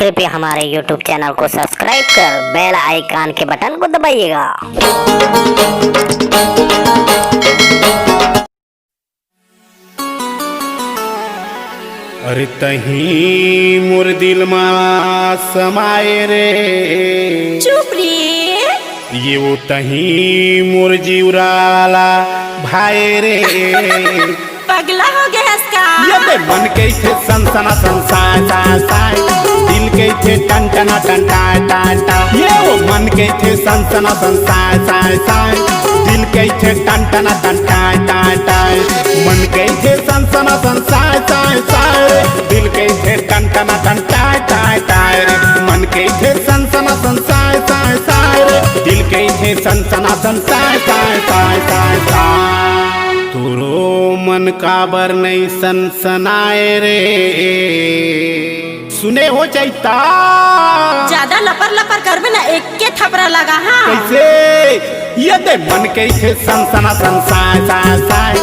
कृपया हमारे YouTube channel को सब्सक्राइब कर बेल आइकन के बटन को दबाइएगा। अरे तही मोर दिल मा समाए रे, चुप रे, ये वो तही मोर जीवराला भाई रे। पगला हो गया इसका। ये ते मन के थे सनसना संसाय साय साय, दिल के थे टन टना टन टाय टाय टाय। ये वो मन के थे सनसना संसाय साय साय, दिल के थे टन टना टन टाय टाय टाय। मन के थे सनसना संसाय साय साय, दिल के थे टन टना टन टाय टाय टाय। मन के थे सनसना संसाय साय साय, दिल के थे सनसना संसाय साय साय साय साय। तुरो मन काबर नहीं सनसनाए रे, सुने हो चैता। ज्यादा लपर लपर करबे ना एक के थपरा लगा। हाँ कैसे ये दे मन के थे सनसना संसाय साय साय,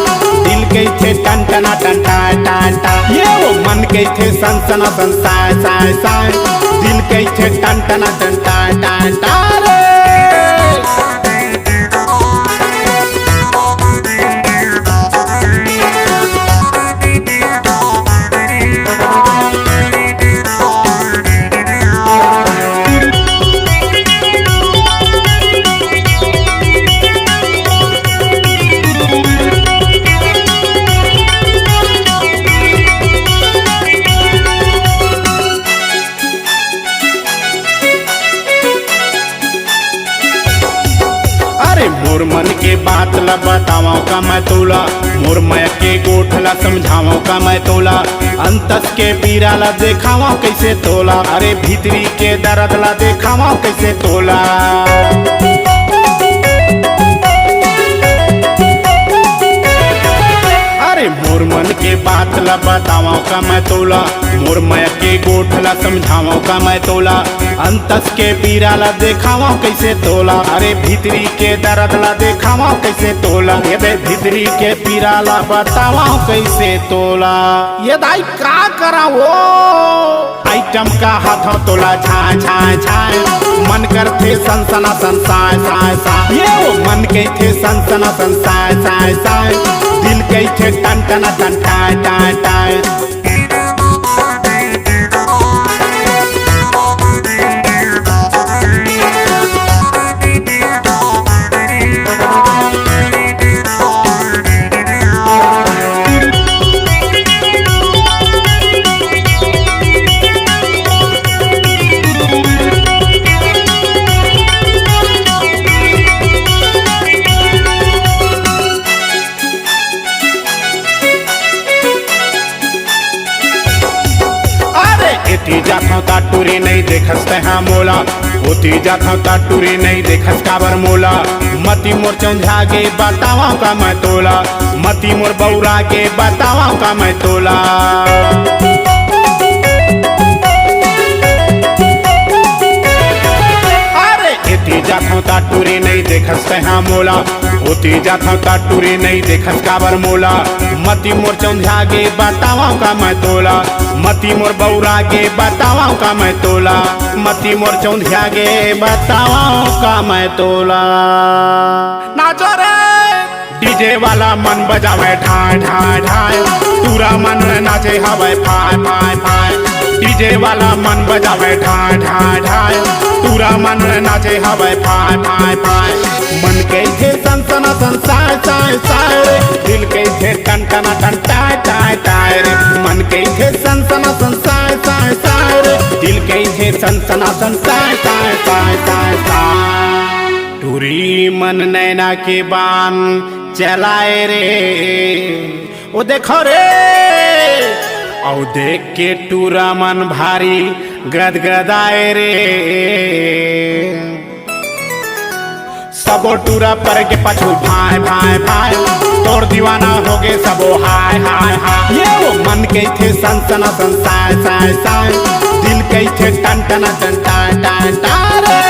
दिल के थे टन टना टन टाय टाय टाय। ये वो मन के थे सनसना संसाय साय साय, दिल के थे टन टना टन टाय टाय टाय। मोर मन के बात ला बतावा का मैं तोला, मोर मैं के गोठला समझावा का मैं तोला। अंतस के पीरा ला देखावा कैसे तोला, अरे भीतरी के दर्द ला देखावा कैसे तोला। मोर मन के बात ला बतावा का मैं तोला, मोर मैं के गोठला समझावा का मैं तोला। अंतस के पीरा ला देखावा कैसे तोला, अरे भीतरी के दर्द ला देखावा कैसे तोला। ये दे भीतरी के पीरा ला बतावा कैसे तोला। ये दाई का करा वो आइटम का हाथों तोला छाय छाय छाय। मन करते सनसना संसाय साय साय, ये वो मन के थे सनसना संसाय साय साय, दिल के थे टन टना टन टाय टाय टाय। जाथा काटूरी नहीं देखस तहा मोला, होती जाथा काटूरी नहीं देखस काबर मोला। मती मोर चंझा गे बतावा का मैं तोला, मती मोर बौरा के बतावा का मैं तोला। जाथा काटूरी नहीं देखस तहा मोला, होती जाथा काटूरी नहीं देखस काबर मोला। मती मोर चौंझा गे बतावा का मैं तोला, मती मोर बौरा गे बतावा का मैं तोला। मती मोर चौंझा गे बतावा का मैं तोला। नाचो रे डीजे वाला मन बजावे ढाय ढाय ढाय, पूरा मन नाचे हवे फाय फाय फाय। डीजे वाला मन बजावे ढाय ढाय ढाय, पूरा मन नाचे हवे फाय फाय फाय। मन के थे सनसना संसाय साय साय, दिल के थे टन टना टन टाय टाय टाय। मन के थे सनसना संसाय साय साय, दिल के थे सनसना संसाय साय साय साय साय। टूरी मन नैना के बान चलाए रे, ओ देखो रे औ देख के टूरा मन भारी गदगदाए रे। सबो टूरा पर के पछू भाई भाई भाई, तोर दीवाना हो गए सबो हाय हाय हाय। ये वो मन के थे सनसना संसाय साय साय, दिल के थे टन टना टन टाय टाय टाय।